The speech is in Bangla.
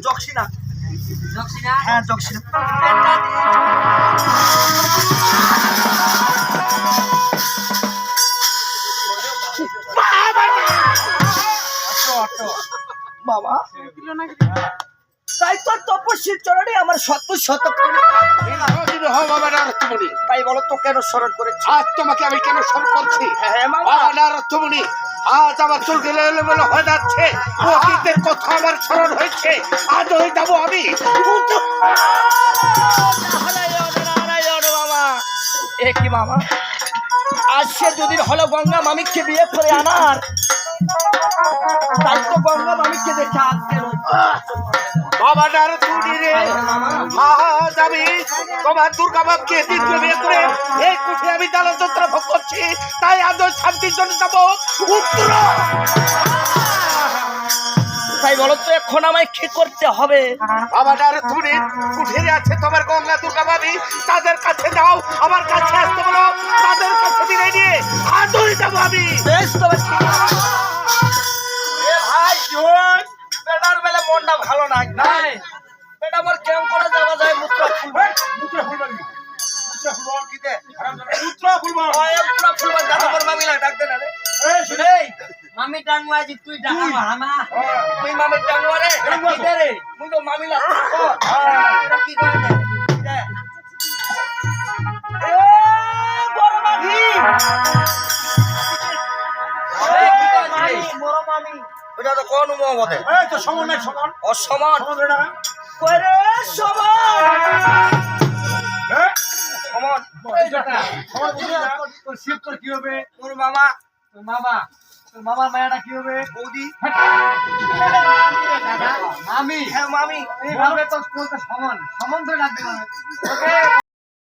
জক্সিনা। জক্সিনা? হ্যাঁ জক্সিনা। বাবা তাই তো তপস্বীর চরণে আমার শত শত তাই বলো তো কেন স্মরণ করেছি? আজ তোমাকে আমি কেন স্মরণ করছি? হ্যাঁ মামা। বাবা নারদমুনি, আজ আমার চুল এলোমেলো হয়ে যাচ্ছে, অতীতের কথা আমার স্মরণ হয়েছে, আজ হয়ে যাবো আমি। বাবা এ কি মামা, আজ সে দুদিন হলো গঙ্গা মামিককে বিয়ে করে আনার, তাই তো গঙ্গা মামিককে দেখে আজকে বাবা নারদমুনি রে, আজ আমি তোমার দুর্গা বাপকে দ্বিতীয় বিয়ে করে এই কুঠে আমি জ্বালাতন্ত্র ভোগ করছি, তাই আজ শান্তির জন্য যাবো উত্তর। তাই বলো তো এখন আমায় কি করতে হবে? বাবা নারদমুনি, কুঠেরে আছে তোমার গঙ্গা দুর্গা ভাবি, তাদের কাছে যাও, আমার কাছে আসতে বলো, তাদের কাছে বিদায় নিয়ে আজ হয়ে যাবো আমি। বেশ তবে ঠিক আছে। এ ভাই জোন বেটার বেলা মনটা ভালো নাই নাই বেটা আমার কেমন করে যাওয়া যায় মুত্রা ফুলবে মুত্রা ফুলবানি মুত্রা ফুলবান কিতে মুত্রা ফুলবা ওই মুত্রা ফুলবা দাদা বড় মামিলা ডাক দে না রে এই শুনে মামি ডাঙ্গু আজি তুই ডাকা মামা। তুই মামি ডাঙ্গু রে কি দে রে মুই তো মামিলা কি করে দে? এ বড় মামি এই কি করে? বড় মামি ওটা তো কোন মহবতে এই তো সমান নাই সমান অসমান সমান ধরে না কই রে সমান হ্যাঁ সমান এই টাকা সমান বুঝি না তোর শিফট তোর কি হবে তোর মামা তোর মামার মায়াটা কি হবে বৌদি মামি হ্যাঁ মামি এইভাবে তো সমান সমান ধরে রাখতে হবে ওকে